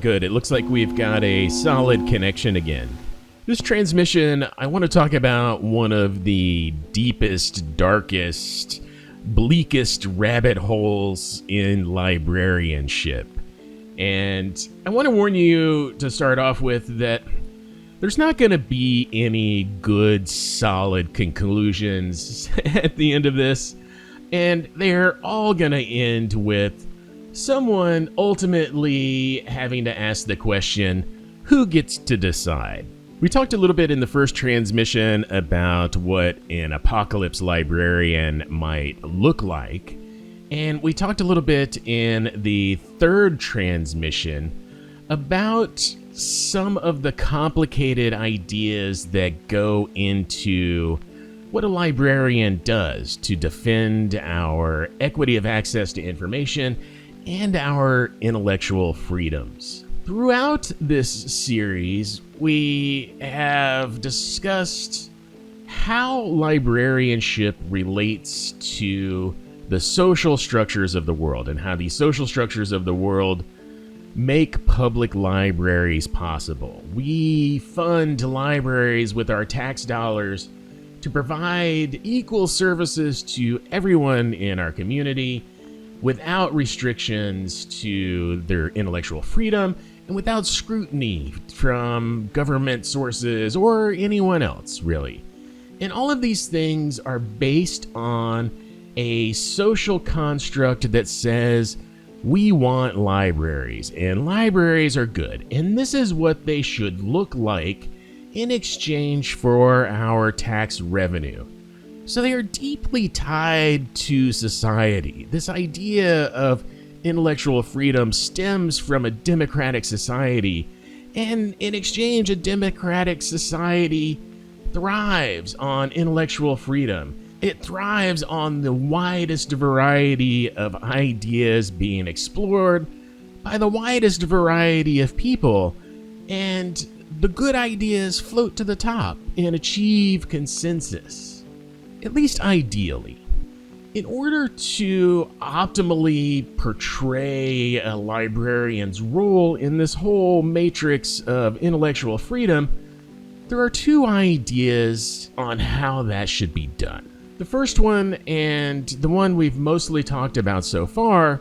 Good. It looks like we've got a solid connection again. This transmission, I want to talk about one of the deepest, darkest, bleakest rabbit holes in librarianship. And I want to warn you to start off with that there's not going to be any good, solid conclusions at the end of this. And they're all going to end with someone ultimately having to ask the question, who gets to decide? We talked a little bit in the first transmission about what an apocalypse librarian might look like, and we talked a little bit in the third transmission about some of the complicated ideas that go into what a librarian does to defend our equity of access to information and our intellectual freedoms. Throughout this series, we have discussed how librarianship relates to the social structures of the world and how these social structures of the world make public libraries possible. We fund libraries with our tax dollars to provide equal services to everyone in our community, without restrictions to their intellectual freedom and without scrutiny from government sources or anyone else, really. And all of these things are based on a social construct that says we want libraries, and libraries are good, and this is what they should look like in exchange for our tax revenue. So they are deeply tied to society. This idea of intellectual freedom stems from a democratic society, and in exchange, a democratic society thrives on intellectual freedom. It thrives on the widest variety of ideas being explored by the widest variety of people, and the good ideas float to the top and achieve consensus. At least ideally. In order to optimally portray a librarian's role in this whole matrix of intellectual freedom, there are two ideas on how that should be done. The first one, and the one we've mostly talked about so far,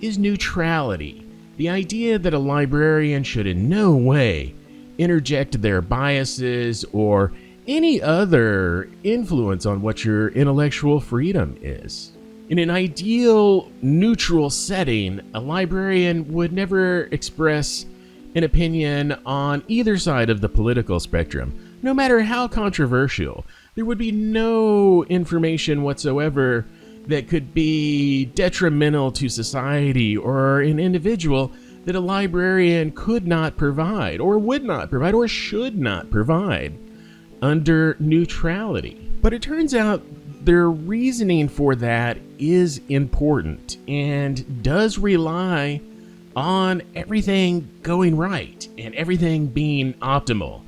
is neutrality. The idea that a librarian should in no way interject their biases or any other influence on what your intellectual freedom is. In an ideal, neutral setting, a librarian would never express an opinion on either side of the political spectrum, no matter how controversial. There would be no information whatsoever that could be detrimental to society or an individual that a librarian could not provide, or would not provide, or should not provide under neutrality. But it turns out their reasoning for that is important and does rely on everything going right and everything being optimal,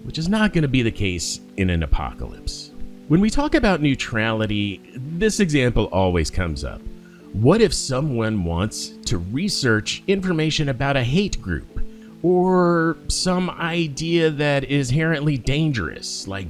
which is not going to be the case in an apocalypse. When we talk about neutrality, this example always comes up. What if someone wants to research information about a hate group or some idea that is inherently dangerous, like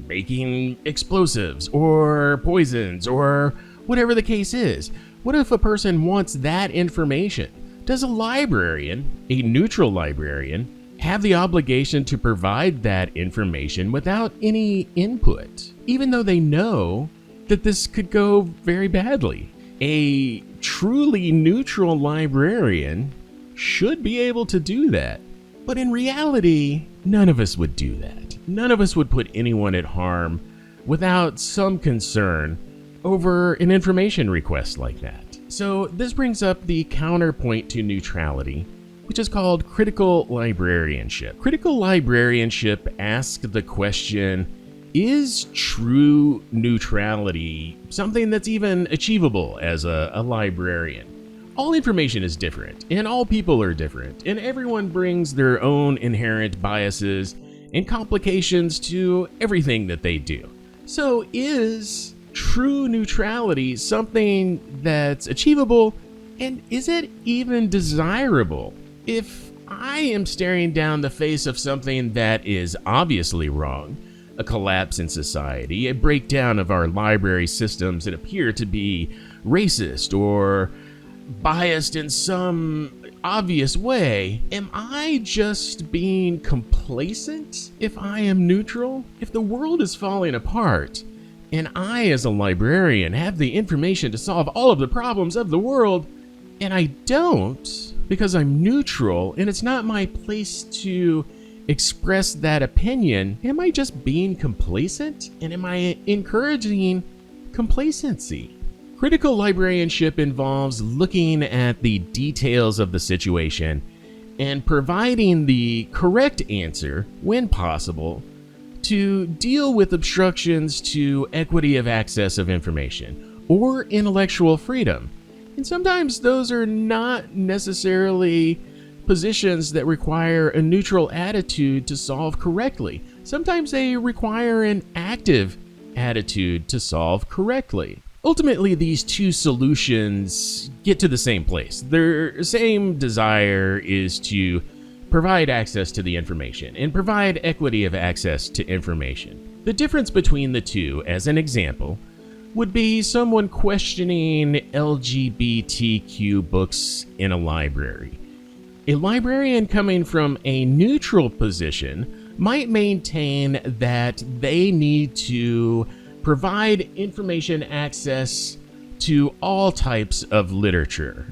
making explosives or poisons or whatever the case is? What if a person wants that information? Does a librarian, a neutral librarian, have the obligation to provide that information without any input, even though they know that this could go very badly? A truly neutral librarian should be able to do that. But in reality, none of us would do that. None of us would put anyone at harm without some concern over an information request like that. So this brings up the counterpoint to neutrality, which is called critical librarianship. Critical librarianship asks the question, is true neutrality something that's even achievable as a librarian? All information is different, and all people are different, and everyone brings their own inherent biases and complications to everything that they do. So is true neutrality something that's achievable, and is it even desirable? If I am staring down the face of something that is obviously wrong, a collapse in society, a breakdown of our library systems that appear to be racist or biased in some obvious way, am I just being complacent if I am neutral? If the world is falling apart, and I as a librarian have the information to solve all of the problems of the world, and I don't because I'm neutral and it's not my place to express that opinion, am I just being complacent? And am I encouraging complacency? Critical librarianship involves looking at the details of the situation and providing the correct answer, when possible, to deal with obstructions to equity of access of information or intellectual freedom. And sometimes those are not necessarily positions that require a neutral attitude to solve correctly. Sometimes they require an active attitude to solve correctly. Ultimately, these two solutions get to the same place. Their same desire is to provide access to the information and provide equity of access to information. The difference between the two, as an example, would be someone questioning LGBTQ books in a library. A librarian coming from a neutral position might maintain that they need to provide information access to all types of literature,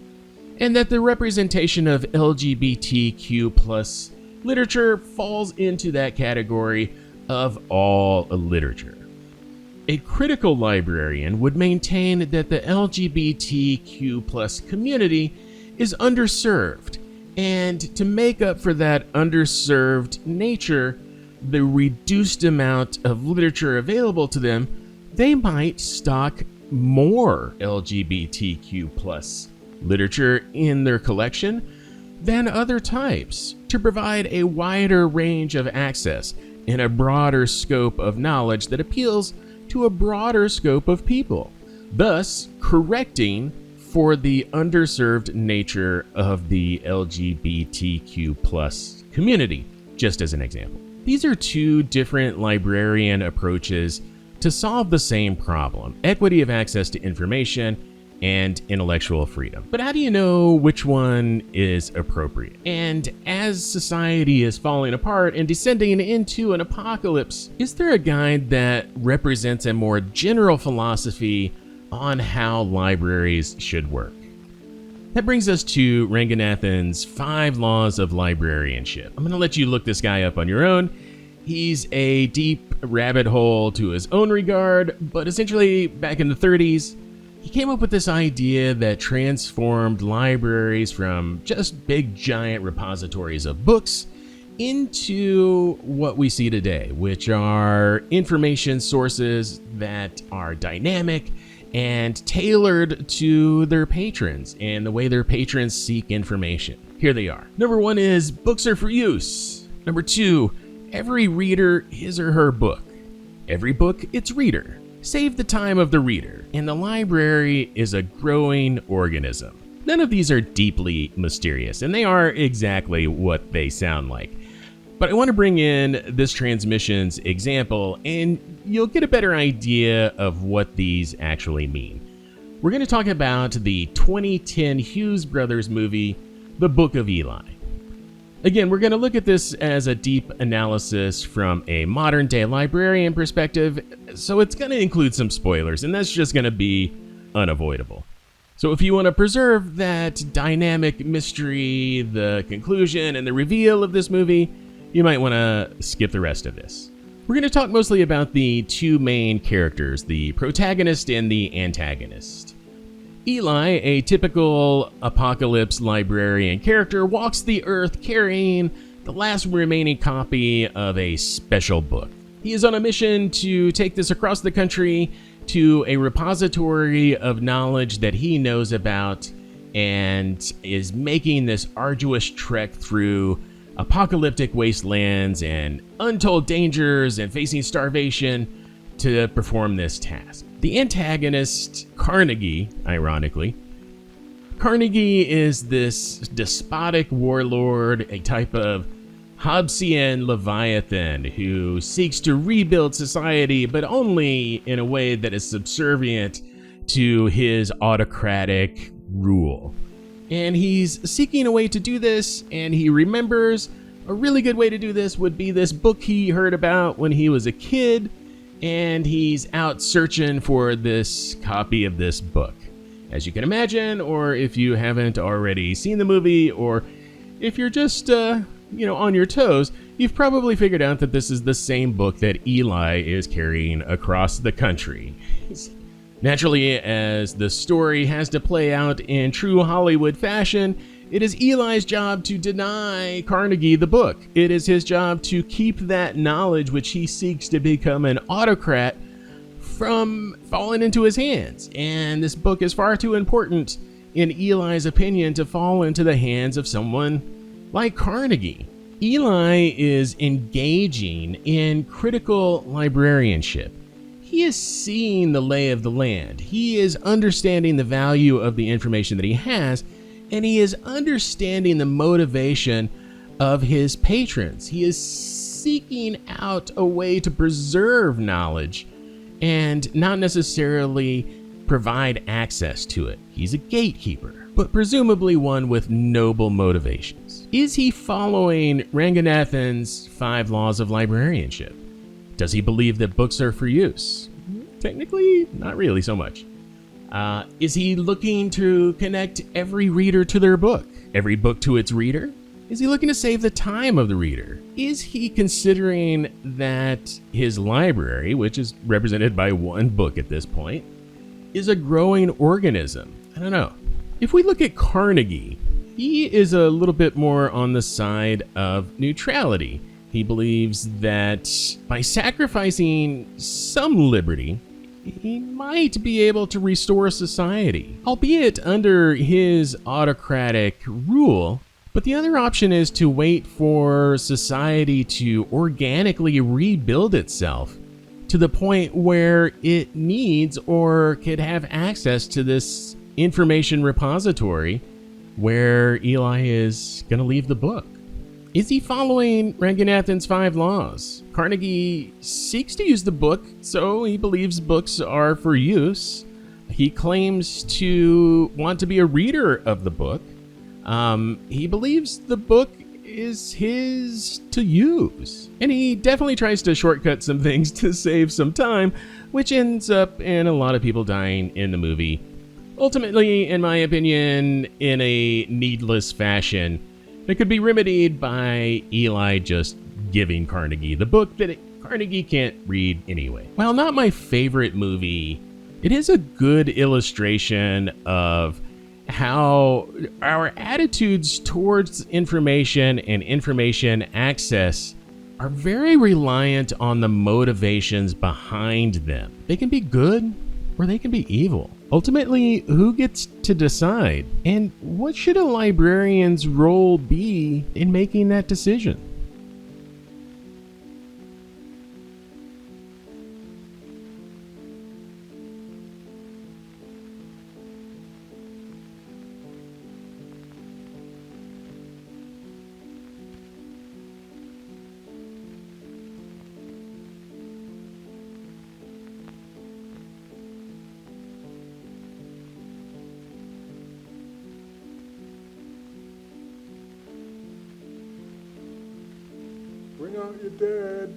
and that the representation of LGBTQ plus literature falls into that category of all literature. A critical librarian would maintain that the LGBTQ plus community is underserved, and to make up for that underserved nature, the reduced amount of literature available to them, they might stock more LGBTQ plus literature in their collection than other types to provide a wider range of access and a broader scope of knowledge that appeals to a broader scope of people, thus correcting for the underserved nature of the LGBTQ plus community, just as an example. These are two different librarian approaches to solve the same problem: equity of access to information and intellectual freedom. But how do you know which one is appropriate? And as society is falling apart and descending into an apocalypse, is there a guide that represents a more general philosophy on how libraries should work? That brings us to Ranganathan's 5 Laws of Librarianship. I'm going to let you look this guy up on your own. He's a deep rabbit hole to his own regard, but essentially back in the 30s, he came up with this idea that transformed libraries from just big giant repositories of books into what we see today, which are information sources that are dynamic and tailored to their patrons and the way their patrons seek information. Here they are. Number 1 is books are for use. Number 2, every reader his or her book. Every book its reader. Save the time of the reader, and the library is a growing organism. None of these are deeply mysterious, and they are exactly what they sound like. But I want to bring in this transmission's example, and you'll get a better idea of what these actually mean. We're going to talk about the 2010 Hughes brothers movie, The Book of Eli. Again, we're going to look at this as a deep analysis from a modern-day librarian perspective, so it's going to include some spoilers, and that's just going to be unavoidable. So if you want to preserve that dynamic mystery, the conclusion, and the reveal of this movie, you might want to skip the rest of this. We're going to talk mostly about the two main characters, the protagonist and the antagonist. Eli, a typical apocalypse librarian character, walks the earth carrying the last remaining copy of a special book. He is on a mission to take this across the country to a repository of knowledge that he knows about, and is making this arduous trek through apocalyptic wastelands and untold dangers and facing starvation to perform this task. The antagonist, Carnegie, ironically, Carnegie is this despotic warlord, a type of Hobbesian Leviathan who seeks to rebuild society, but only in a way that is subservient to his autocratic rule. And he's seeking a way to do this, and he remembers a really good way to do this would be this book he heard about when he was a kid, and he's out searching for this copy of this book. As you can imagine, or if you haven't already seen the movie, or if you're just on your toes, you've probably figured out that this is the same book that Eli is carrying across the country. Naturally, as the story has to play out in true Hollywood fashion, it is Eli's job to deny Carnegie the book. It is his job to keep that knowledge which he seeks to become an autocrat from falling into his hands. And this book is far too important, in Eli's opinion, to fall into the hands of someone like Carnegie. Eli is engaging in critical librarianship. He is seeing the lay of the land. He is understanding the value of the information that he has, and he is understanding the motivation of his patrons. He is seeking out a way to preserve knowledge and not necessarily provide access to it. He's a gatekeeper, but presumably one with noble motivations. Is he following Ranganathan's 5 laws of librarianship? Does he believe that books are for use? Technically, not really so much. Is he looking to connect every reader to their book, every book to its reader? Is he looking to save the time of the reader? Is he considering that his library, which is represented by 1 book at this point, is a growing organism? I don't know. If we look at Carnegie, he is a little bit more on the side of neutrality. He believes that by sacrificing some liberty, he might be able to restore society, albeit under his autocratic rule. But the other option is to wait for society to organically rebuild itself to the point where it needs or could have access to this information repository where Eli is going to leave the book. Is he following Ranganathan's 5 laws? Carnegie seeks to use the book, so he believes books are for use. He claims to want to be a reader of the book. He believes the book is his to use. And he definitely tries to shortcut some things to save some time, which ends up in a lot of people dying in the movie. Ultimately, in my opinion, in a needless fashion that could be remedied by Eli just giving Carnegie the book that Carnegie can't read anyway. While not my favorite movie, it is a good illustration of how our attitudes towards information and information access are very reliant on the motivations behind them. They can be good or they can be evil. Ultimately, who gets to decide? And what should a librarian's role be in making that decision? Bring out your dad.